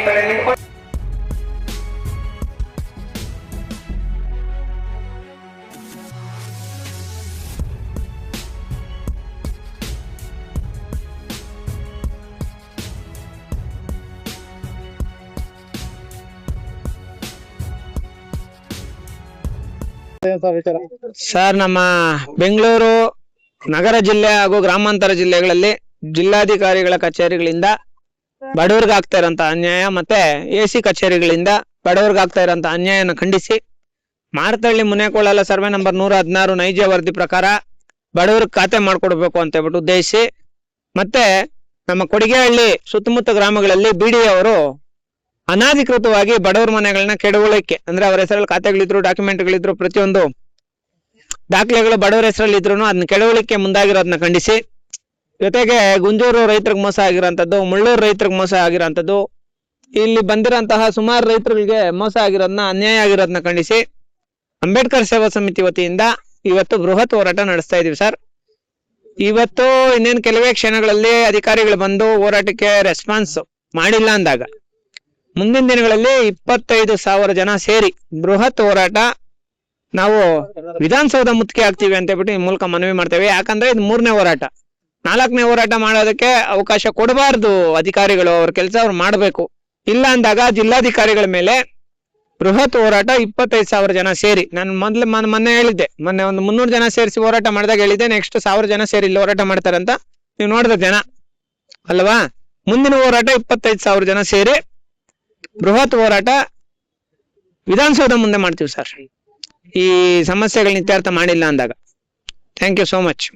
ಕಡೆ ನಿಂತ್ಕೊಂಡು ಸರ್, ನಮ್ಮ ಬೆಂಗಳೂರು ನಗರ ಜಿಲ್ಲೆ ಹಾಗೂ ಗ್ರಾಮಾಂತರ ಜಿಲ್ಲೆಗಳಲ್ಲಿ ಜಿಲ್ಲಾಧಿಕಾರಿಗಳ ಕಚೇರಿಗಳಿಂದ ಬಡವರಿಗೆ ಆಗ್ತಾ ಇರೋಂತ ಅನ್ಯಾಯ ಮತ್ತೆ ಎಸಿ ಕಚೇರಿಗಳಿಂದ ಬಡವರಿಗೆ ಆಗ್ತಾ ಇರೋಂತ ಅನ್ಯಾಯನ ಖಂಡಿಸಿ ಮಾರತಳ್ಳಿ ಮುನೇಕೊಳ್ಳಲ ಸರ್ವೆ ನಂಬರ್ 116 ನೈಜ ವರದಿ ಪ್ರಕಾರ ಬಡವರಿಗೆ ಖಾತೆ ಮಾಡ್ಕೊಡ್ಬೇಕು ಅಂತ ಹೇಳ್ಬಿಟ್ಟು ಉದ್ದೇಶಿಸಿ ಮತ್ತೆ ನಮ್ಮ ಕೊಡಿಗೆಹಳ್ಳಿ ಸುತ್ತಮುತ್ತ ಗ್ರಾಮಗಳಲ್ಲಿ ಬಿಡಿ ಅವರು ಅನಾಧಿಕೃತವಾಗಿ ಬಡವರ ಮನೆಗಳನ್ನ ಕೆಡವಳಿಕೆ ಅಂದ್ರೆ ಅವರ ಹೆಸರಲ್ಲಿ ಖಾತೆಗಳಿದ್ರು ಡಾಕ್ಯುಮೆಂಟ್ಗಳಿದ್ರು ಪ್ರತಿಯೊಂದು ದಾಖಲೆಗಳು ಬಡವರ ಹೆಸರಲ್ಲಿ ಇದ್ರು ಅದನ್ನ ಕೆಡವಳಿಕೆ ಮುಂದಾಗಿರೋದನ್ನ ಖಂಡಿಸಿ ಜೊತೆಗೆ ಗುಂಜೂರು ರೈತರಿಗೆ ಮೋಸ ಆಗಿರೋಂಥದ್ದು, ಮುಳ್ಳೂರು ರೈತರಿಗೆ ಮೋಸ ಆಗಿರೋಂಥದ್ದು, ಇಲ್ಲಿ ಬಂದಿರೋಂತಹ ಸುಮಾರು ರೈತರಿಗೆ ಮೋಸ ಆಗಿರೋದನ್ನ ಅನ್ಯಾಯ ಆಗಿರೋದನ್ನ ಖಂಡಿಸಿ ಅಂಬೇಡ್ಕರ್ ಸೇವಾ ಸಮಿತಿ ವತಿಯಿಂದ ಇವತ್ತು ಬೃಹತ್ ಹೋರಾಟ ನಡೆಸ್ತಾ ಇದೀವಿ ಸರ್. ಇವತ್ತು ಇನ್ನೇನು ಕೆಲವೇ ಕ್ಷಣಗಳಲ್ಲಿ ಅಧಿಕಾರಿಗಳು ಬಂದು ಹೋರಾಟಕ್ಕೆ ರೆಸ್ಪಾನ್ಸ್ ಮಾಡಿಲ್ಲ ಅಂದಾಗ ಮುಂದಿನ ದಿನಗಳಲ್ಲಿ 25,000 ಜನ ಸೇರಿ ಬೃಹತ್ ಹೋರಾಟ ನಾವು ವಿಧಾನಸೌಧ ಮುತ್ತಿಗೆ ಆಗ್ತೀವಿ ಅಂತ ಹೇಳ್ಬಿಟ್ಟು ಈ ಮೂಲಕ ಮನವಿ ಮಾಡ್ತೇವೆ. ಯಾಕಂದ್ರೆ ಇದು 3ನೇ ಹೋರಾಟ. 4ನೇ ಹೋರಾಟ ಮಾಡೋದಕ್ಕೆ ಅವಕಾಶ ಕೊಡಬಾರ್ದು ಅಧಿಕಾರಿಗಳು. ಅವ್ರ ಕೆಲಸ ಅವ್ರು ಮಾಡ್ಬೇಕು. ಇಲ್ಲ ಅಂದಾಗ ಜಿಲ್ಲಾಧಿಕಾರಿಗಳ ಮೇಲೆ ಬೃಹತ್ ಹೋರಾಟ 25,000 ಜನ ಸೇರಿ, ನಾನು ಮೊನ್ನೆ ಹೇಳಿದ್ದೆ, ಮೊನ್ನೆ ಒಂದು 300 ಜನ ಸೇರಿಸಿ ಹೋರಾಟ ಮಾಡಿದಾಗ ಹೇಳಿದ್ದೆ, ನೆಕ್ಸ್ಟ್ 1000 ಜನ ಸೇರಿ ಇಲ್ಲಿ ಹೋರಾಟ ಮಾಡ್ತಾರಂತ. ನೀವು ನೋಡಿದ ಜನ ಅಲ್ವಾ? ಮುಂದಿನ ಹೋರಾಟ 25,000 ಜನ ಸೇರಿ ಬೃಹತ್ ಹೋರಾಟ ವಿಧಾನಸೌಧ ಮುಂದೆ ಮಾಡ್ತೀವಿ ಸರ್, ಈ ಸಮಸ್ಯೆಗಳನ್ನ ಇತ್ಯರ್ಥ ಮಾಡಿಲ್ಲ ಅಂದಾಗ. Thank you so much.